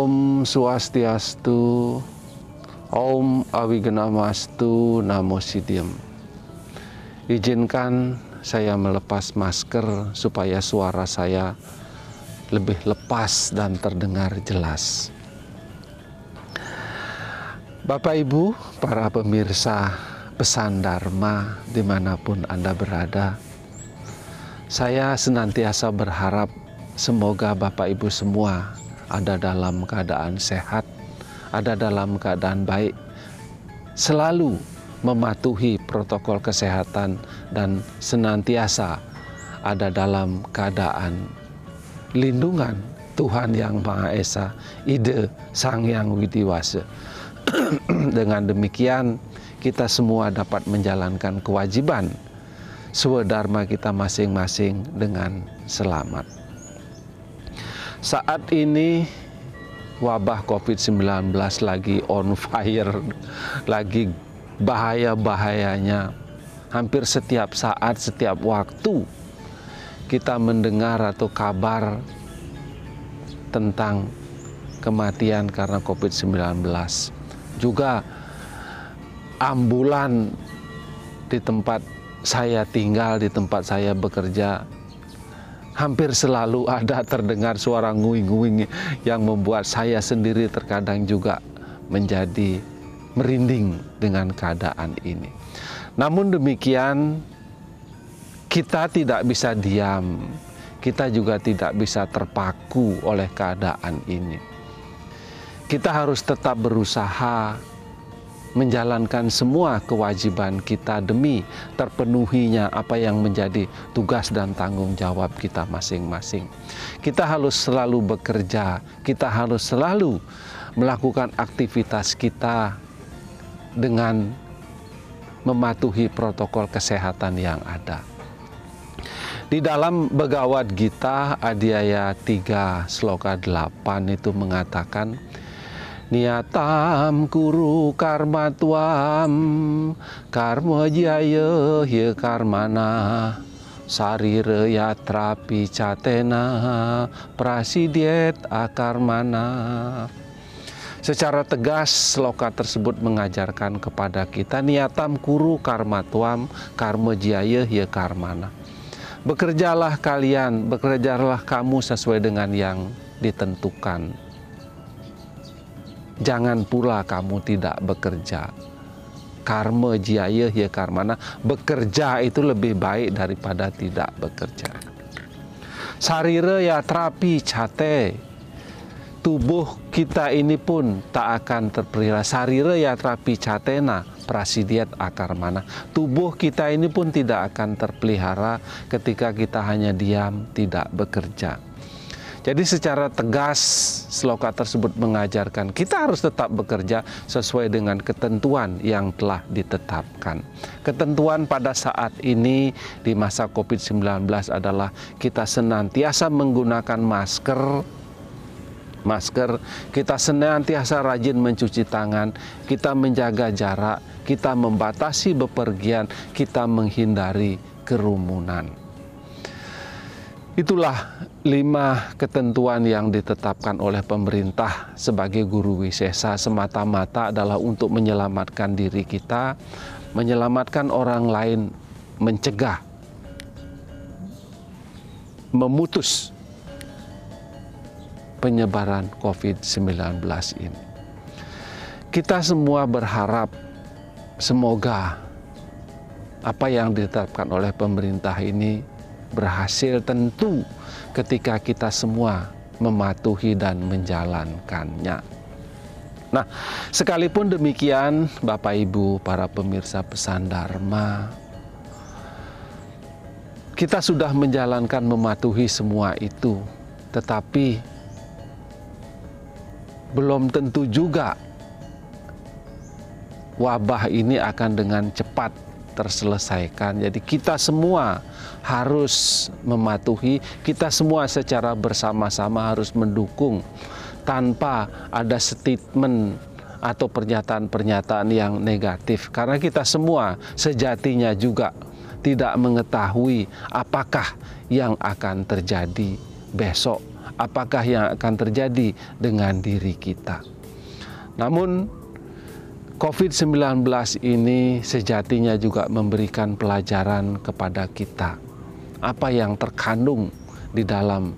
Om Swastiastu, Om Awigenamastu, Namo Siddhiem. Izinkan saya melepas masker supaya suara saya lebih lepas dan terdengar jelas. Bapak Ibu, para pemirsa Pesan Dharma dimanapun Anda berada, saya senantiasa berharap semoga Bapak Ibu semua ada dalam keadaan sehat, ada dalam keadaan baik, selalu mematuhi protokol kesehatan dan senantiasa ada dalam keadaan lindungan Tuhan Yang Maha Esa, Ida Sang Hyang Widiwasa. Dengan demikian kita semua dapat menjalankan kewajiban swadharma kita masing-masing dengan selamat. Saat ini wabah COVID-19 lagi on fire, lagi bahaya-bahayanya. Hampir setiap saat, setiap waktu kita mendengar atau kabar tentang kematian karena COVID-19. Juga ambulan di tempat saya tinggal, di tempat saya bekerja, hampir selalu ada terdengar suara nguing-nguing yang membuat saya sendiri terkadang juga menjadi merinding dengan keadaan ini. Namun demikian, kita tidak bisa diam, kita juga tidak bisa terpaku oleh keadaan ini. Kita harus tetap berusaha menjalankan semua kewajiban kita demi terpenuhinya apa yang menjadi tugas dan tanggung jawab kita masing-masing. Kita harus selalu bekerja, kita harus selalu melakukan aktivitas kita dengan mematuhi protokol kesehatan yang ada. Di dalam Bhagavad Gita Adhyaya 3 Sloka 8 itu mengatakan, Niyatam kuru karma tuam karma jaya hya karmana sarira yatra picatena prasidyet akarmana. Secara tegas sloka tersebut mengajarkan kepada kita niyatam kuru karma tuam karma jaya hya karmana. Bekerjalah kalian, bekerjalah kamu sesuai dengan yang ditentukan. Jangan pula kamu tidak bekerja. Karma jaya hya karmana. Bekerja itu lebih baik daripada tidak bekerja. Sarira yatra picate. Tubuh kita ini pun tak akan terpelihara. Sarira yatra picatena prasidyet akarmana. Tubuh kita ini pun tidak akan terpelihara ketika kita hanya diam, tidak bekerja. Jadi secara tegas sloka tersebut mengajarkan kita harus tetap bekerja sesuai dengan ketentuan yang telah ditetapkan. Ketentuan pada saat ini di masa COVID-19 adalah kita senantiasa menggunakan masker, kita senantiasa rajin mencuci tangan, kita menjaga jarak, kita membatasi bepergian, kita menghindari kerumunan. Itulah 5 ketentuan yang ditetapkan oleh pemerintah sebagai guru wisesa, semata-mata adalah untuk menyelamatkan diri kita, menyelamatkan orang lain, mencegah, memutus penyebaran COVID-19 ini. Kita semua berharap semoga apa yang ditetapkan oleh pemerintah ini berhasil, tentu ketika kita semua mematuhi dan menjalankannya. Nah, sekalipun demikian Bapak Ibu para pemirsa Pesan Dharma, kita sudah menjalankan mematuhi semua itu, tetapi belum tentu juga wabah ini akan dengan cepat terselesaikan. Jadi kita semua harus mematuhi, kita semua secara bersama-sama harus mendukung tanpa ada statement atau pernyataan-pernyataan yang negatif. Karena kita semua sejatinya juga tidak mengetahui apakah yang akan terjadi besok, apakah yang akan terjadi dengan diri kita. Namun COVID-19 ini sejatinya juga memberikan pelajaran kepada kita. Apa yang terkandung di dalam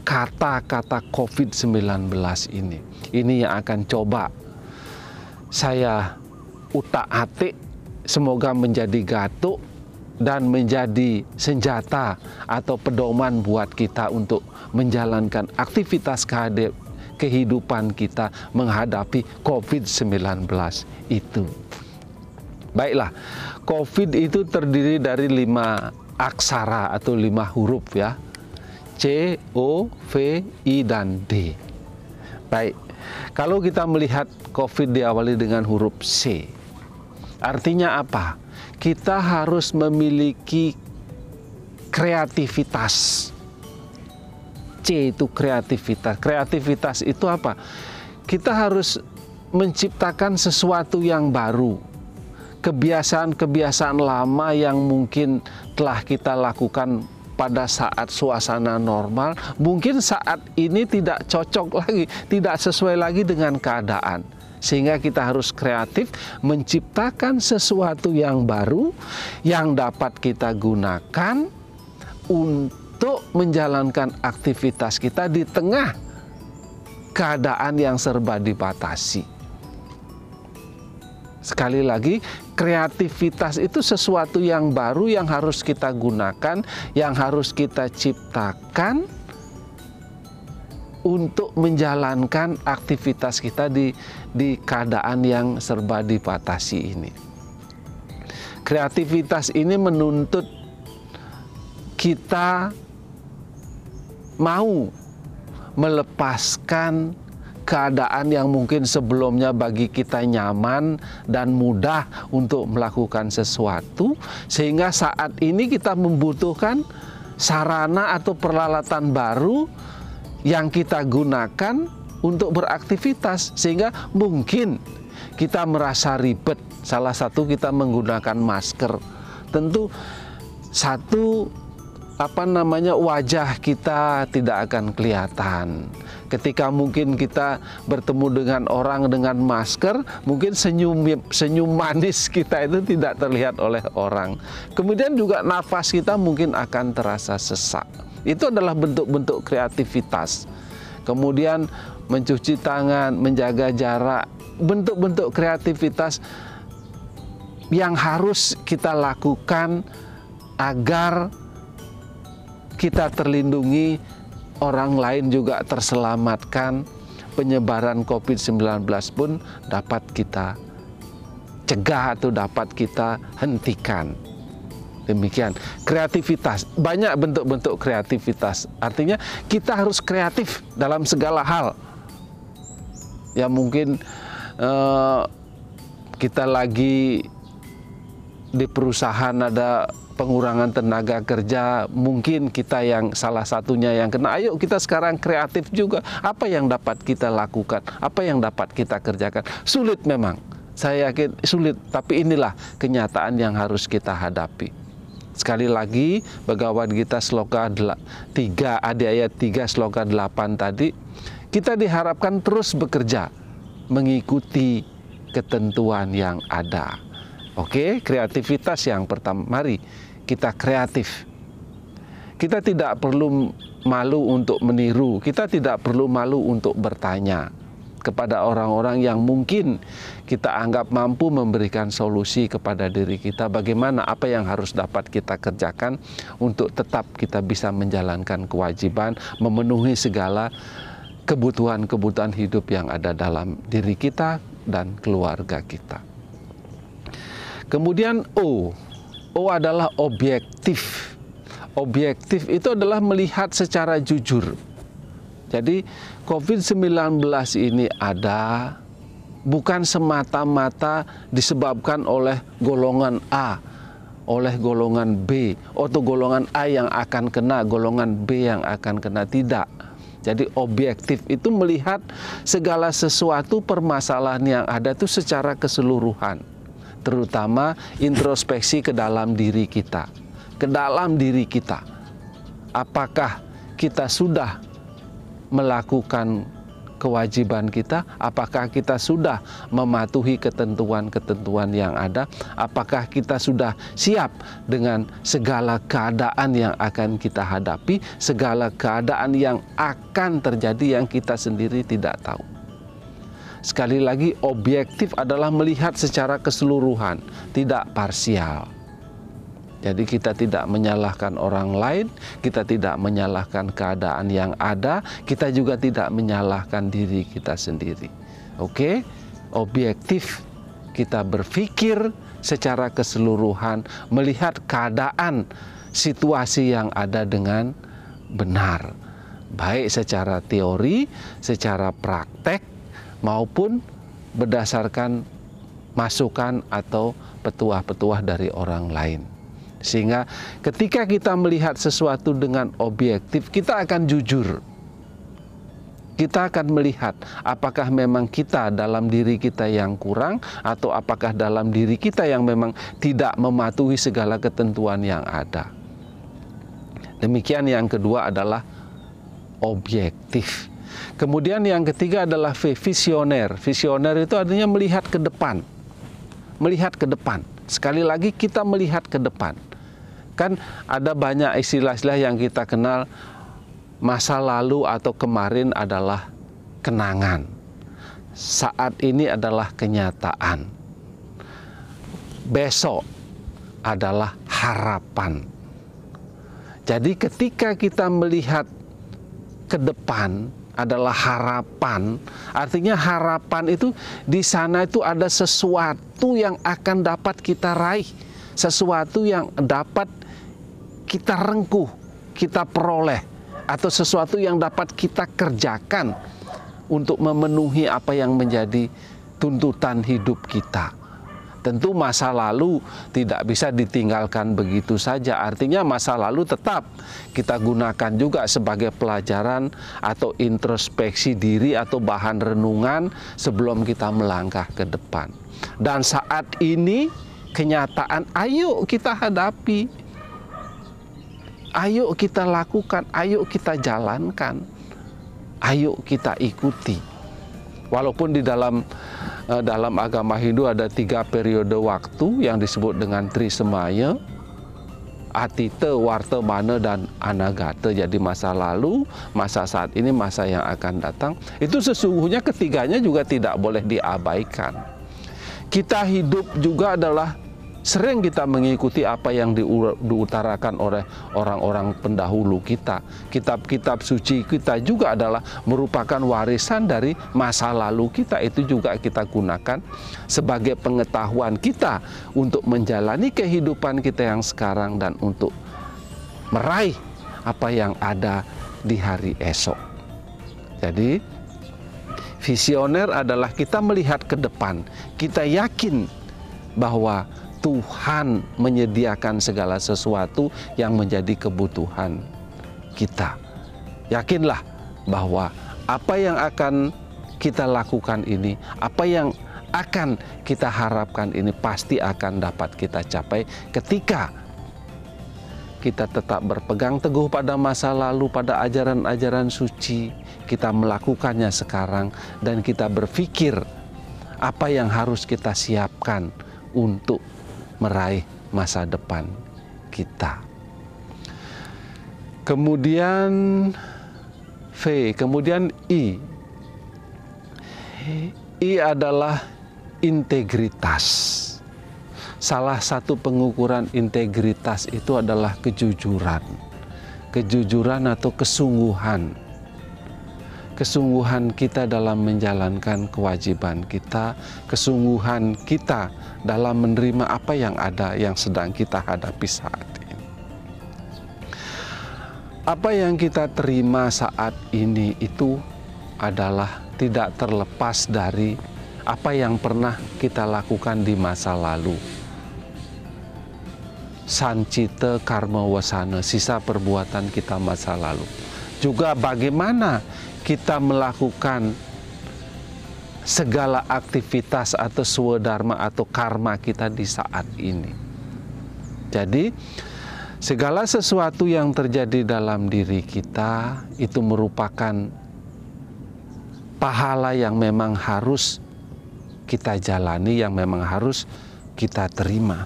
kata-kata COVID-19 ini. Ini yang akan coba saya utak-atik, semoga menjadi gatuk dan menjadi senjata atau pedoman buat kita untuk menjalankan aktivitas kehidupan kita menghadapi COVID-19 itu. Baiklah, COVID itu terdiri dari 5 aksara atau 5 huruf ya. C, O, V, I, dan D. Baik, kalau kita melihat COVID diawali dengan huruf C, artinya apa? Kita harus memiliki kreativitas. C itu kreativitas. Kreativitas itu apa? Kita harus menciptakan sesuatu yang baru. Kebiasaan-kebiasaan lama yang mungkin telah kita lakukan pada saat suasana normal, mungkin saat ini tidak cocok lagi, tidak sesuai lagi dengan keadaan. Sehingga kita harus kreatif menciptakan sesuatu yang baru yang dapat kita gunakan untuk menjalankan aktivitas kita di tengah keadaan yang serba dibatasi. Sekali lagi, kreativitas itu sesuatu yang baru yang harus kita gunakan, yang harus kita ciptakan untuk menjalankan aktivitas kita di keadaan yang serba dibatasi ini. Kreativitas ini menuntut kita mau melepaskan keadaan yang mungkin sebelumnya bagi kita nyaman dan mudah untuk melakukan sesuatu, sehingga saat ini kita membutuhkan sarana atau peralatan baru yang kita gunakan untuk beraktivitas, sehingga mungkin kita merasa ribet. Salah satu kita menggunakan masker. Tentu satu wajah kita tidak akan kelihatan. Ketika mungkin kita bertemu dengan orang dengan masker, mungkin senyum manis kita itu tidak terlihat oleh orang. Kemudian juga nafas kita mungkin akan terasa sesak. Itu adalah bentuk-bentuk kreativitas. Kemudian mencuci tangan, menjaga jarak, bentuk-bentuk kreativitas yang harus kita lakukan agar kita terlindungi, orang lain juga terselamatkan, penyebaran COVID-19 pun dapat kita cegah atau dapat kita hentikan. Demikian, kreativitas, banyak bentuk-bentuk kreativitas. Artinya kita harus kreatif dalam segala hal. Ya mungkin kita lagi di perusahaan ada pengurangan tenaga kerja, mungkin kita yang salah satunya yang kena. Ayo kita sekarang kreatif juga. Apa yang dapat kita lakukan? Apa yang dapat kita kerjakan? Sulit memang, saya yakin sulit. Tapi inilah kenyataan yang harus kita hadapi. Sekali lagi, Bhagavad Gita sloka 3, ayat 3 sloka 8 tadi, kita diharapkan terus bekerja mengikuti ketentuan yang ada. Oke, kreativitas yang pertama. Mari kita kreatif. Kita tidak perlu malu untuk meniru, kita tidak perlu malu untuk bertanya kepada orang-orang yang mungkin kita anggap mampu memberikan solusi kepada diri kita, bagaimana apa yang harus dapat kita kerjakan untuk tetap kita bisa menjalankan kewajiban, memenuhi segala kebutuhan-kebutuhan hidup yang ada dalam diri kita dan keluarga kita. Kemudian O adalah objektif. Objektif itu adalah melihat secara jujur. Jadi COVID-19 ini ada bukan semata-mata disebabkan oleh golongan A, oleh golongan B, atau golongan A yang akan kena, golongan B yang akan kena. Tidak. Jadi objektif itu melihat segala sesuatu permasalahan yang ada itu secara keseluruhan. Terutama introspeksi ke dalam diri kita. Ke dalam diri kita. Apakah kita sudah melakukan kewajiban kita? Apakah kita sudah mematuhi ketentuan-ketentuan yang ada? Apakah kita sudah siap dengan segala keadaan yang akan kita hadapi, segala keadaan yang akan terjadi yang kita sendiri tidak tahu? Sekali lagi, objektif adalah melihat secara keseluruhan, tidak parsial. Jadi kita tidak menyalahkan orang lain, kita tidak menyalahkan keadaan yang ada, kita juga tidak menyalahkan diri kita sendiri. Oke? Objektif, kita berpikir secara keseluruhan, melihat keadaan situasi yang ada dengan benar. Baik secara teori, secara praktek, maupun berdasarkan masukan atau petuah-petuah dari orang lain. Sehingga ketika kita melihat sesuatu dengan objektif, kita akan jujur. Kita akan melihat apakah memang kita dalam diri kita yang kurang, atau apakah dalam diri kita yang memang tidak mematuhi segala ketentuan yang ada. Demikian yang kedua adalah objektif. Kemudian yang ketiga adalah visioner. Visioner itu artinya melihat ke depan. Melihat ke depan. Sekali lagi kita melihat ke depan. Kan ada banyak istilah-istilah yang kita kenal, masa lalu atau kemarin adalah kenangan. Saat ini adalah kenyataan. Besok adalah harapan. Jadi ketika kita melihat ke depan adalah harapan, artinya harapan itu di sana itu ada sesuatu yang akan dapat kita raih, sesuatu yang dapat kita rengkuh, kita peroleh, atau sesuatu yang dapat kita kerjakan untuk memenuhi apa yang menjadi tuntutan hidup kita. Tentu masa lalu tidak bisa ditinggalkan begitu saja. Artinya masa lalu tetap kita gunakan juga sebagai pelajaran atau introspeksi diri atau bahan renungan sebelum kita melangkah ke depan. Dan saat ini kenyataan, ayo kita hadapi. Ayo kita lakukan, ayo kita jalankan, ayo kita ikuti. Walaupun di dalam agama Hindu ada 3 periode waktu yang disebut dengan Trisemaya, Atita, Wartamana, dan Anagata. Jadi masa lalu, masa saat ini, masa yang akan datang. Itu sesungguhnya ketiganya juga tidak boleh diabaikan. Kita hidup juga adalah sering kita mengikuti apa yang diutarakan oleh orang-orang pendahulu kita. Kitab-kitab suci kita juga adalah merupakan warisan dari masa lalu kita. Itu juga kita gunakan sebagai pengetahuan kita untuk menjalani kehidupan kita yang sekarang dan untuk meraih apa yang ada di hari esok. Jadi visioner adalah kita melihat ke depan. Kita yakin bahwa Tuhan menyediakan segala sesuatu yang menjadi kebutuhan kita. Yakinlah bahwa apa yang akan kita lakukan ini, apa yang akan kita harapkan ini pasti akan dapat kita capai ketika kita tetap berpegang teguh pada masa lalu, pada ajaran-ajaran suci. Kita melakukannya sekarang dan kita berpikir apa yang harus kita siapkan untuk meraih masa depan kita. Kemudian V, kemudian I. I adalah integritas. Salah satu pengukuran integritas itu adalah kejujuran. Kejujuran atau kesungguhan. Kesungguhan kita dalam menjalankan kewajiban kita, kesungguhan kita dalam menerima apa yang ada yang sedang kita hadapi saat ini. Apa yang kita terima saat ini itu adalah tidak terlepas dari apa yang pernah kita lakukan di masa lalu. Sancita karma wasana, sisa perbuatan kita masa lalu. Juga bagaimana kita melakukan segala aktivitas atau swadharma atau karma kita di saat ini. Jadi segala sesuatu yang terjadi dalam diri kita itu merupakan pahala yang memang harus kita jalani, yang memang harus kita terima.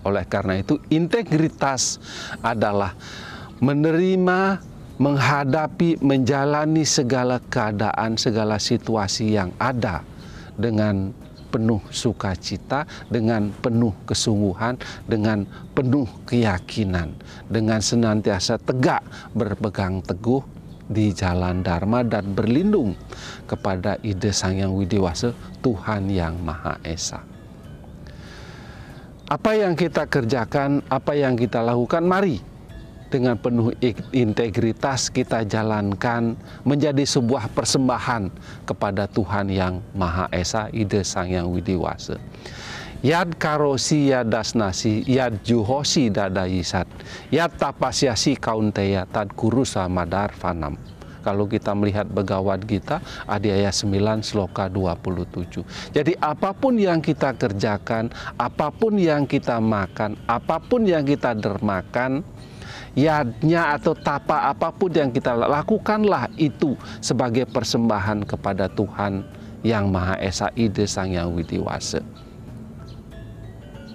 Oleh karena itu, integritas adalah menerima, menghadapi, menjalani segala keadaan, segala situasi yang ada dengan penuh sukacita, dengan penuh kesungguhan, dengan penuh keyakinan, dengan senantiasa tegak berpegang teguh di jalan Dharma dan berlindung kepada ide Sang Hyang Widi Wasa, Tuhan yang Maha Esa. Apa yang kita kerjakan, apa yang kita lakukan, mari dengan penuh integritas kita jalankan menjadi sebuah persembahan kepada Tuhan yang Maha Esa, ide Sang Hyang Widi Wasa. Yad karosi yadasnasi yad juhosi dadayisat yad tapasyasi kaunteya tad kurusa madar fanam. Kalau kita melihat Bhagavad Gita, Adhyaya 9 Sloka 27. Jadi apapun yang kita kerjakan, apapun yang kita makan, apapun yang kita dermakan, yadnya atau tapa apapun yang kita lakukanlah itu sebagai persembahan kepada Tuhan yang Maha Esa, ide Sang Hyang Widi Wasa.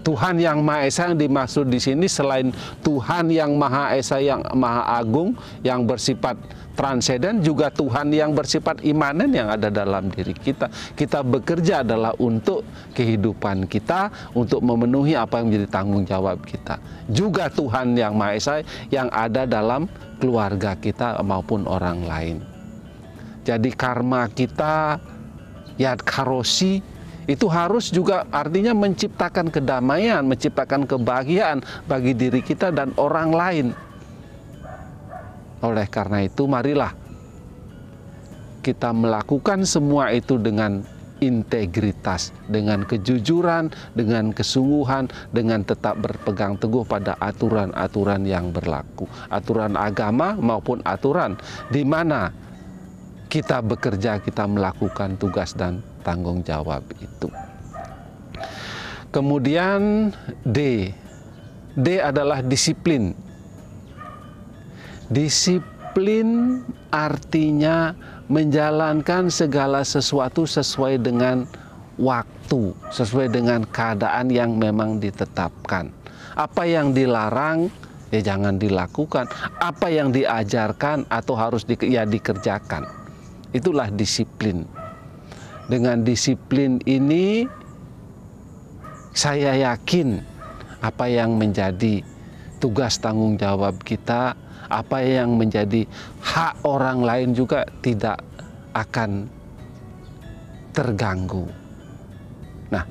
Tuhan yang Maha Esa yang dimaksud di sini selain Tuhan yang Maha Esa, yang Maha Agung, yang bersifat transenden, juga Tuhan yang bersifat imanen yang ada dalam diri kita. Kita bekerja adalah untuk kehidupan kita, untuk memenuhi apa yang menjadi tanggung jawab kita. Juga Tuhan yang Maha Esa yang ada dalam keluarga kita maupun orang lain. Jadi karma kita, yad karosi, itu harus juga artinya menciptakan kedamaian, menciptakan kebahagiaan bagi diri kita dan orang lain. Oleh karena itu, marilah kita melakukan semua itu dengan integritas, dengan kejujuran, dengan kesungguhan, dengan tetap berpegang teguh pada aturan-aturan yang berlaku. Aturan agama maupun aturan di mana kita bekerja, kita melakukan tugas dan tanggung jawab itu. Kemudian D adalah disiplin. Disiplin artinya menjalankan segala sesuatu sesuai dengan waktu, sesuai dengan keadaan yang memang ditetapkan. Apa yang dilarang, ya jangan dilakukan. Apa yang diajarkan atau harus dikerjakan. Itulah disiplin. Dengan disiplin ini, saya yakin apa yang menjadi tugas tanggung jawab kita, apa yang menjadi hak orang lain juga tidak akan terganggu. Nah,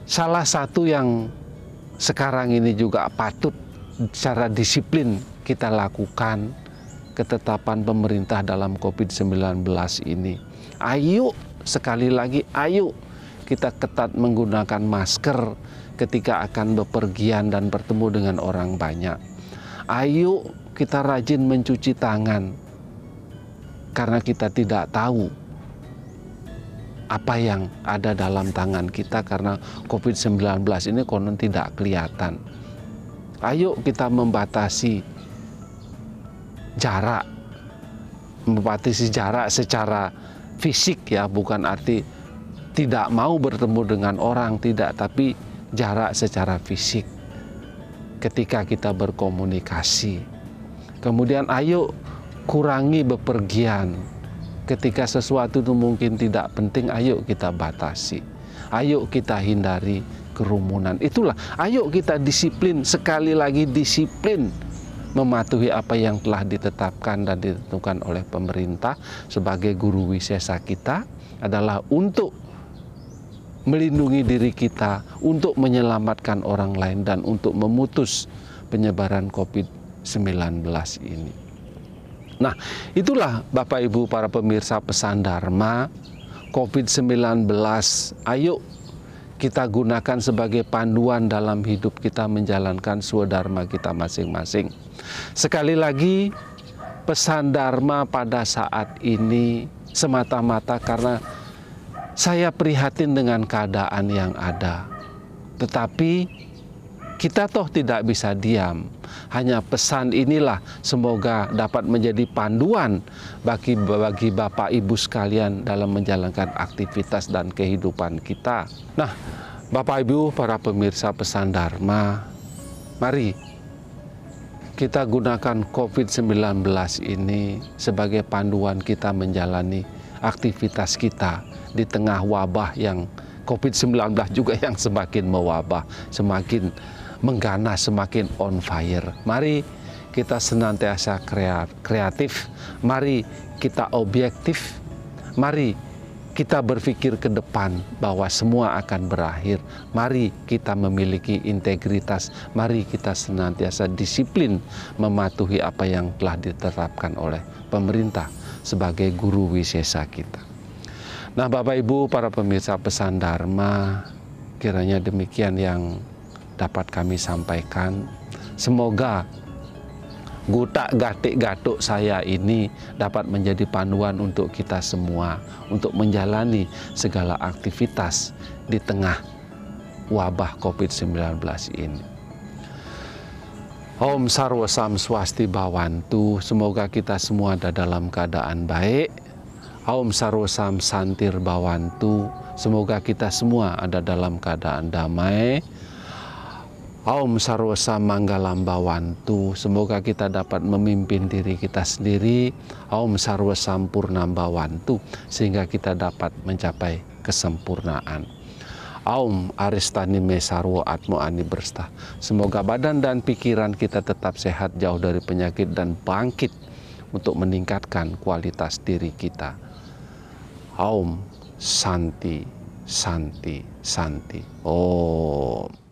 salah satu yang sekarang ini juga patut secara disiplin kita lakukan, ketetapan pemerintah dalam COVID-19 ini. Ayo, sekali lagi, ayo kita ketat menggunakan masker ketika akan bepergian dan bertemu dengan orang banyak. Ayo kita rajin mencuci tangan, karena kita tidak tahu apa yang ada dalam tangan kita, karena COVID-19 ini konon tidak kelihatan. Ayo kita membatasi jarak secara fisik, ya, bukan arti tidak mau bertemu dengan orang, tidak, tapi jarak secara fisik ketika kita berkomunikasi. Kemudian ayo kurangi bepergian. Ketika sesuatu itu mungkin tidak penting, ayo kita batasi. Ayo kita hindari kerumunan. Itulah, ayo kita disiplin, sekali lagi disiplin mematuhi apa yang telah ditetapkan dan ditentukan oleh pemerintah sebagai guru wisesa kita adalah untuk melindungi diri kita, untuk menyelamatkan orang lain, dan untuk memutus penyebaran COVID-19 ini. Nah, itulah Bapak Ibu para pemirsa pesan Dharma, COVID-19, ayo kita gunakan sebagai panduan dalam hidup kita menjalankan swadharma kita masing-masing. Sekali lagi, pesan Dharma pada saat ini semata-mata karena saya prihatin dengan keadaan yang ada. Tetapi Kita toh tidak bisa diam. Hanya pesan inilah semoga dapat menjadi panduan bagi Bapak Ibu sekalian dalam menjalankan aktivitas dan kehidupan kita. Nah, Bapak Ibu para pemirsa Pesan Dharma, mari kita gunakan COVID-19 ini sebagai panduan kita menjalani aktivitas kita di tengah wabah yang COVID-19 juga yang semakin mewabah, semakin mengganas, semakin on fire. Mari kita senantiasa kreatif, mari kita objektif, mari kita berpikir ke depan bahwa semua akan berakhir. Mari kita memiliki integritas, mari kita senantiasa disiplin mematuhi apa yang telah ditetapkan oleh pemerintah sebagai guru wisesa kita. Nah, Bapak Ibu para pemirsa Pesan Dharma, kiranya demikian yang dapat kami sampaikan. Semoga gutak gatik gatuk saya ini dapat menjadi panduan untuk kita semua untuk menjalani segala aktivitas di tengah wabah COVID-19 ini. Om Sarwa Sam Swasti Bhawantu, semoga kita semua ada dalam keadaan baik. Om Sarwa Sam Santir Bhawantu, semoga kita semua ada dalam keadaan damai. Om Sarwa Sam Manggalam Bhawantu, semoga kita dapat memimpin diri kita sendiri. Om Sarwa Sam Purnam Bhawantu, sehingga kita dapat mencapai kesempurnaan. Om Aristani Me Sarwo Atmo Ani Berstah, semoga badan dan pikiran kita tetap sehat, jauh dari penyakit dan bangkit untuk meningkatkan kualitas diri kita. Om Santi, Santi, Santi. Om.